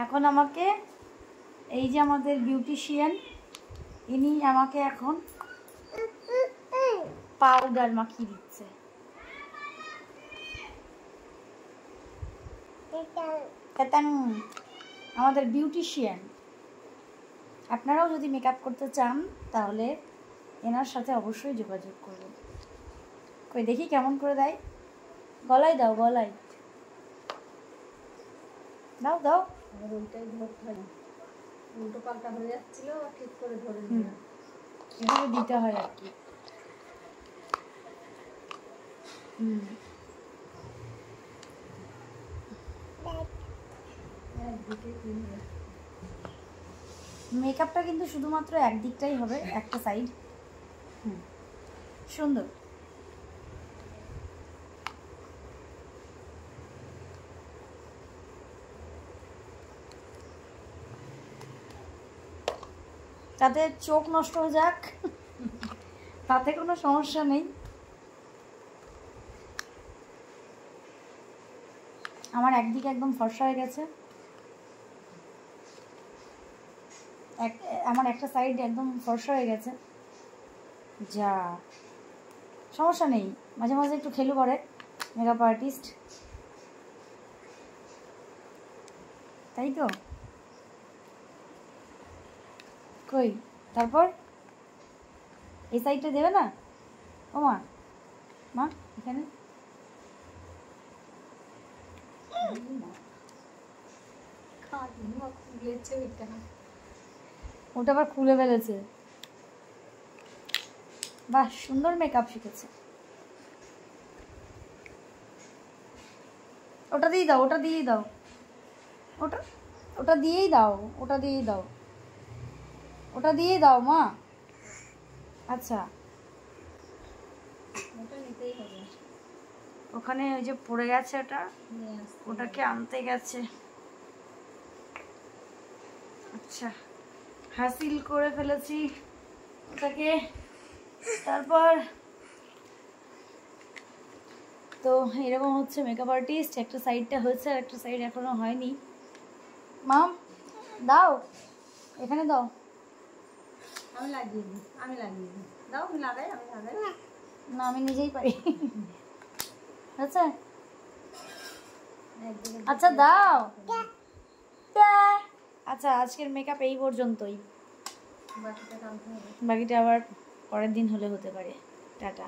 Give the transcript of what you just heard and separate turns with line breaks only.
এখন আমাকে এই যে আমাদের বিউটিশিয়ান, ইনি আমাকে এখন পাউডার মাখিয়ে দিচ্ছে। আমাদের বিউটিশিয়ান। আপনারাও যদি মেকআপ করতে চান তাহলে এনার সাথে অবশ্যই যোগাযোগ করবেন। কই দেখি কেমন করে দেয়। গলায় দাও, গলায় দাও দাও।
ওইটাই ধরতে হয়, উল্টো পাল্টা হয়ে যাচ্ছিল, ঠিক করে ধরে নিলাম।
এভাবে দিতে হয় আর কি। মেকআপটা কিন্তু শুধুমাত্র একদিকটাই হবে, একটা সাইড। সুন্দর। তাতে চোখ নষ্ট হয়ে যাক, তাতে কোনো সমস্যা নেই। আমার একদিকে একদম ফর্সা হয়ে গেছে, আমার একটা সাইড একদম ফর্সা হয়ে গেছে। যা সমস্যা নেই, মাঝে মাঝে একটু খেলু করে মেকআপ আর্টিস্ট, তাই তো। কই তারপর এই সাইডটা দেবে না? ও মা, মা এখানে ওটা আবার খুলে ফেলেছে। বাহ, সুন্দর মেকআপ শিখেছে। ওটা দিয়ে দাও, ওটা দিয়েই দাও, ওটা ওটা দিয়েই দাও, ওটা দিয়েই দাও, ওটা দিয়ে দাও মা। আচ্ছা,
ওটা নিতেই হবে।
ওখানে ওই যে পড়ে গেছে, ওটাকে আনতে গেছে। আচ্ছা, হাসিল করে ফেলেছি ওটাকে। তারপর তো এরকম হচ্ছে মেকআপ আর্টিস্ট। একটা সাইডটা হয়েছে আর একটা সাইড এখনো হয়নি। মাম দাও, এখানে দাও।
আমি লাগিয়ে দিই, আমি লাগিয়ে দিই। দাও, আমি লাগাই, আমি লাগাই।
না, আমি নিজেই পারি। আচ্ছা আচ্ছা দাও। আচ্ছা, আজকের মেকআপ এই পর্যন্তই। বাকিটা আবার পরের দিন হলে হতে পারে। টাটা।